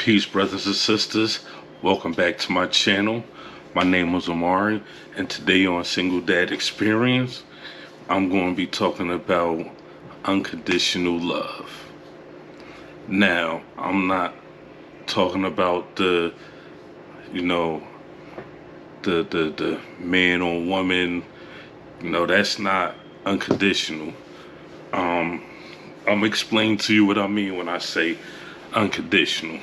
Peace, brothers and sisters. Welcome back to my channel. My name is Omari, and today on Single Dad Experience, I'm going to be talking about unconditional love. Now, I'm not talking about the man or woman. That's not unconditional. I'm explaining to you what I mean when I say unconditional.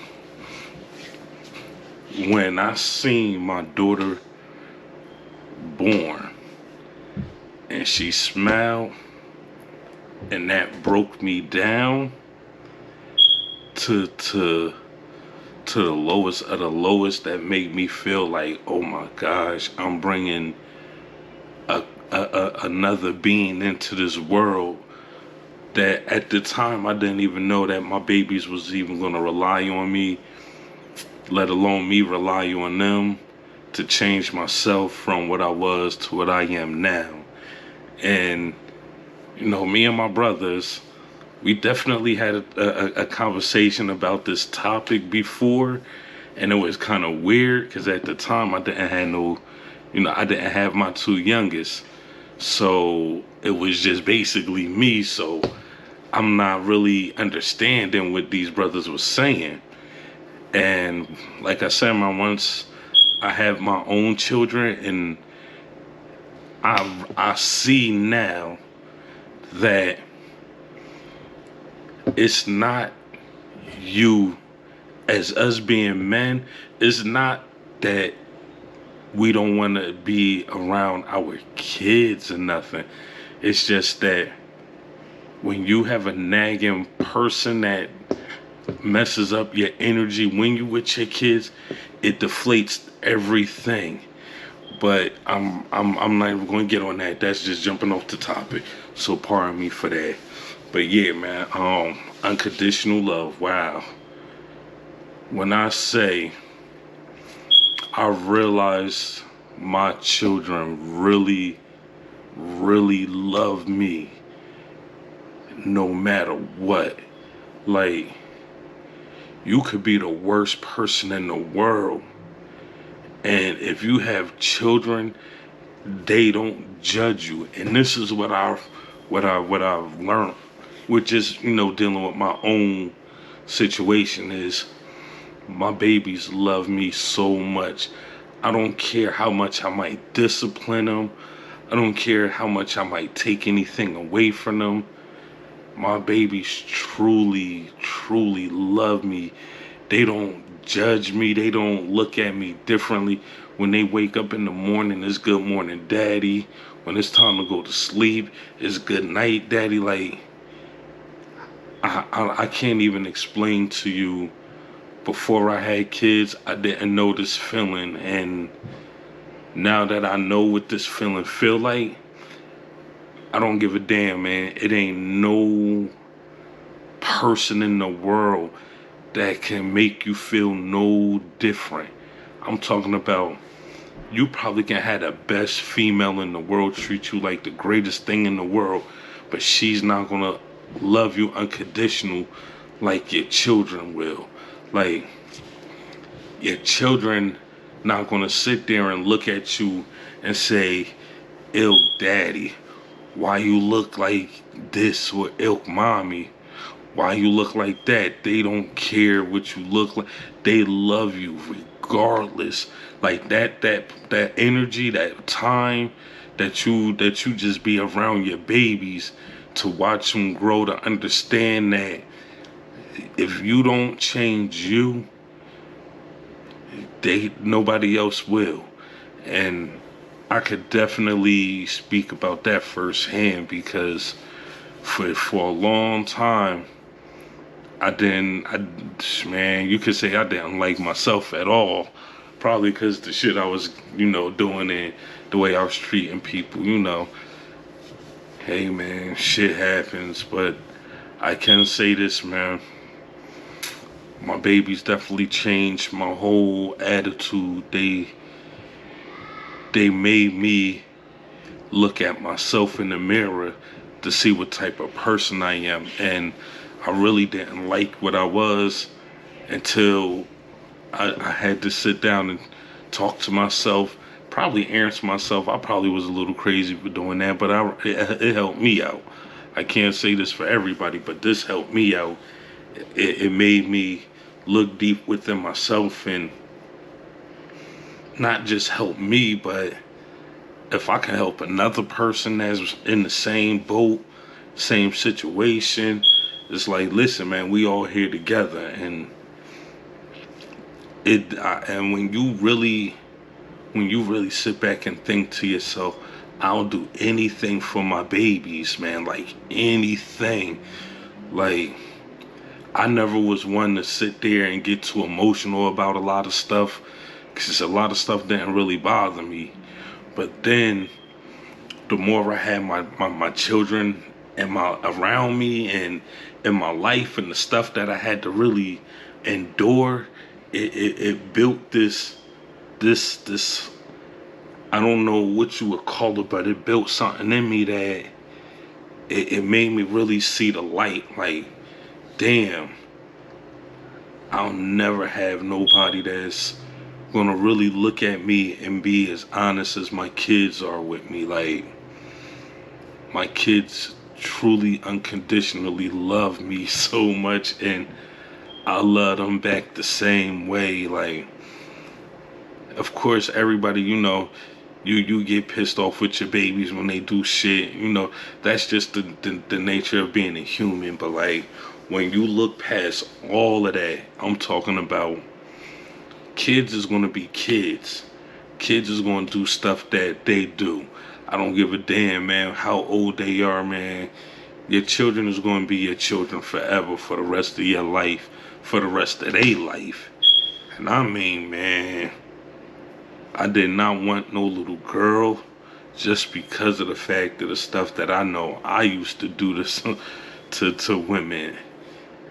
When I seen my daughter born and she smiled, and that broke me down to the lowest of the lowest, that made me feel like, oh my gosh, I'm bringing another being into this world that at the time I didn't even know that my babies was even going to rely on me, let alone me rely on them to change myself from what I was to what I am now. And me and my brothers, we definitely had a conversation about this topic before, and it was kind of weird because at the time I didn't have I didn't have my two youngest, so it was just basically me. So I'm not really understanding what these brothers were saying. And like I said, once I have my own children, and I see now that it's not you, as us being men, it's not that we don't want to be around our kids or nothing. It's just that when you have a nagging person that messes up your energy when you with your kids, it deflates everything. But I'm not even going to get on that. That's just jumping off the topic, so pardon me for that. But yeah, man, unconditional love. Wow. When I say I realized my children really, really love me no matter what. Like, you could be the worst person in the world, and if you have children, they don't judge you. And this is what I've learned, which is dealing with my own situation, is my babies love me so much. I don't care how much I might discipline them. I don't care how much I might take anything away from them. My babies truly, truly love me. They don't judge me. They don't look at me differently. When they wake up in the morning, it's good morning, daddy. When it's time to go to sleep, it's good night, daddy. Like, I can't even explain to you. Before I had kids, I didn't know this feeling. And now that I know what this feeling feel like, I don't give a damn, man. It ain't no person in the world that can make you feel no different. I'm talking about, you probably can have the best female in the world treat you like the greatest thing in the world, but she's not gonna love you unconditional like your children will. Like, your children not gonna sit there and look at you and say, "Ill daddy, why you look like this?" or "Ilk mommy, why you look like that?" They don't care what you look like. They love you regardless. Like that energy, that time that you just be around your babies, to watch them grow, to understand that if you don't change you, nobody else will. And I could definitely speak about that firsthand, because for a long time, man, you could say I didn't like myself at all. Probably because the shit I was, doing, and the way I was treating people, Hey, man, shit happens, but I can say this, man. My babies definitely changed my whole attitude. They made me look at myself in the mirror to see what type of person I am. And I really didn't like what I was, until I had to sit down and talk to myself, probably answer myself. I probably was a little crazy for doing that, but it helped me out. I can't say this for everybody, but this helped me out. It made me look deep within myself and not just help me, but if I can help another person that's in the same boat, same situation, it's like, listen, man, we all here together, and and when you really sit back and think to yourself, I'll do anything for my babies, man, like anything. Like, I never was one to sit there and get too emotional about a lot of stuff, because a lot of stuff didn't really bother me. But then the more I had my children and my around me and in my life and the stuff that I had to really endure, it built this I don't know what you would call it, but it built something in me that it made me really see the light. Like, damn, I'll never have nobody that's gonna really look at me and be as honest as my kids are with me. Like, my kids truly unconditionally love me so much, and I love them back the same way. Like, of course, everybody, you get pissed off with your babies when they do shit. That's just the nature of being a human. But like, when you look past all of that, I'm talking about kids is gonna be kids. Kids is gonna do stuff that they do. I don't give a damn, man, how old they are, man. Your children is gonna be your children forever, for the rest of your life, for the rest of their life. And I mean, man, I did not want no little girl, just because of the fact of the stuff that I know I used to do to women,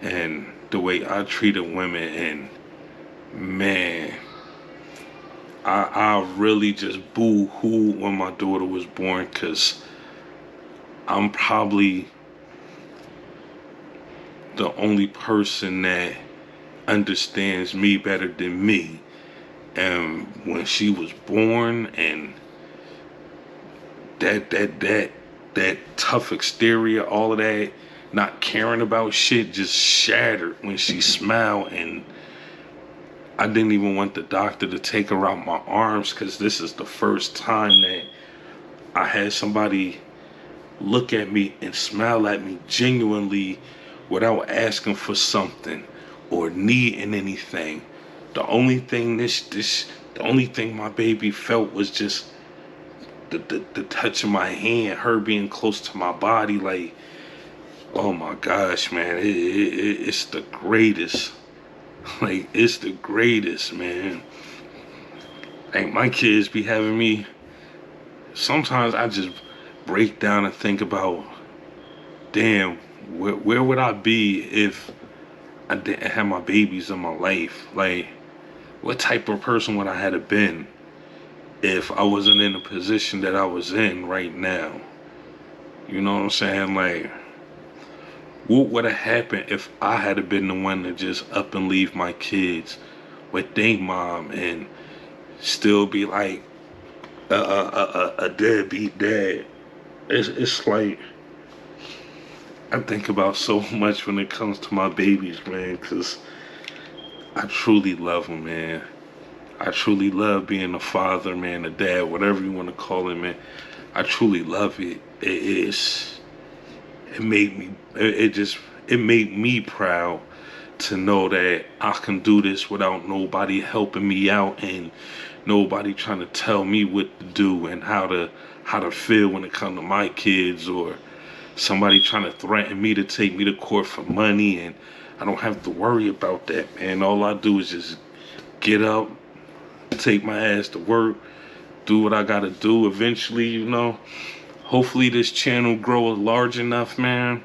and the way I treated women. And man, I really just boo-hoo when my daughter was born, because I'm probably the only person that understands me better than me. And when she was born, and that tough exterior, all of that, not caring about shit, just shattered when she smiled. And I didn't even want the doctor to take her out my arms, because this is the first time that I had somebody look at me and smile at me genuinely without asking for something or needing anything. The only thing the only thing my baby felt was just the touch of my hand, her being close to my body. Like, oh my gosh, man, it's the greatest. Like, it's the greatest, man. Like, my kids be having me. Sometimes I just break down and think about, damn, where would I be if I didn't have my babies in my life? Like, what type of person would I have been if I wasn't in the position that I was in right now? You know what I'm saying? Like, what would have happened if I had been the one to just up and leave my kids with their mom and still be like a deadbeat dad? It's like, I think about so much when it comes to my babies, man, because I truly love them, man. I truly love being a father, man, a dad, whatever you want to call it, man. I truly love it. It made me, it made me proud to know that I can do this without nobody helping me out, and nobody trying to tell me what to do and how to feel when it comes to my kids, or somebody trying to threaten me to take me to court for money. And I don't have to worry about that, man. All I do is just get up, take my ass to work, do what I gotta do. Eventually, hopefully this channel grows large enough, man.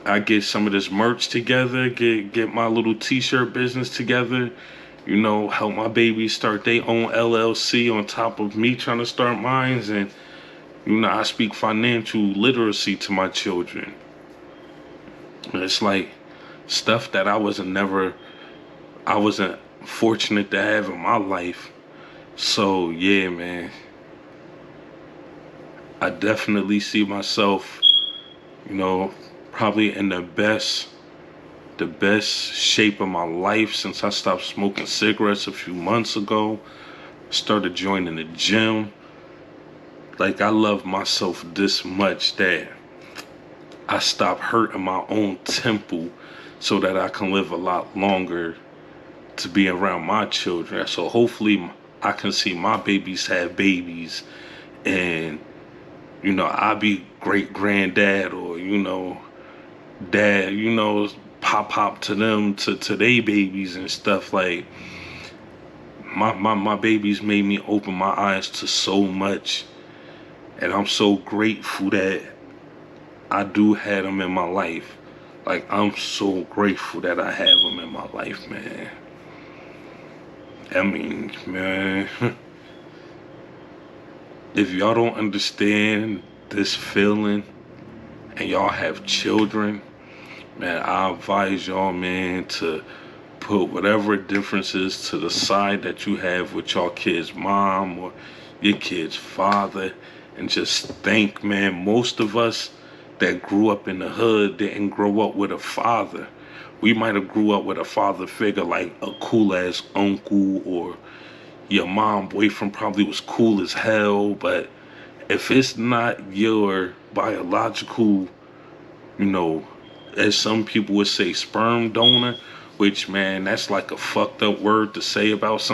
I get some of this merch together, get my little t-shirt business together, help my babies start their own LLC on top of me trying to start mine. And I speak financial literacy to my children. It's like stuff that I wasn't never I wasn't fortunate to have in my life. So yeah, man, I definitely see myself, you know, probably in the best shape of my life since I stopped smoking cigarettes a few months ago. Started joining the gym. Like, I love myself this much that I stopped hurting my own temple so that I can live a lot longer to be around my children. So hopefully I can see my babies have babies, and I be great granddad, or dad, pop to them, to their babies and stuff. Like, my babies made me open my eyes to so much, and I'm so grateful that I do have them in my life. Like, I'm so grateful that I have them in my life, man. I mean, man, if y'all don't understand this feeling and y'all have children, man, I advise y'all, man, to put whatever differences to the side that you have with your kid's mom or your kid's father, and just think, man, most of us that grew up in the hood didn't grow up with a father. We might have grew up with a father figure like a cool ass uncle, or your mom boyfriend probably was cool as hell, but if it's not your biological, you know, as some people would say, sperm donor, which, man, that's like a fucked up word to say about something.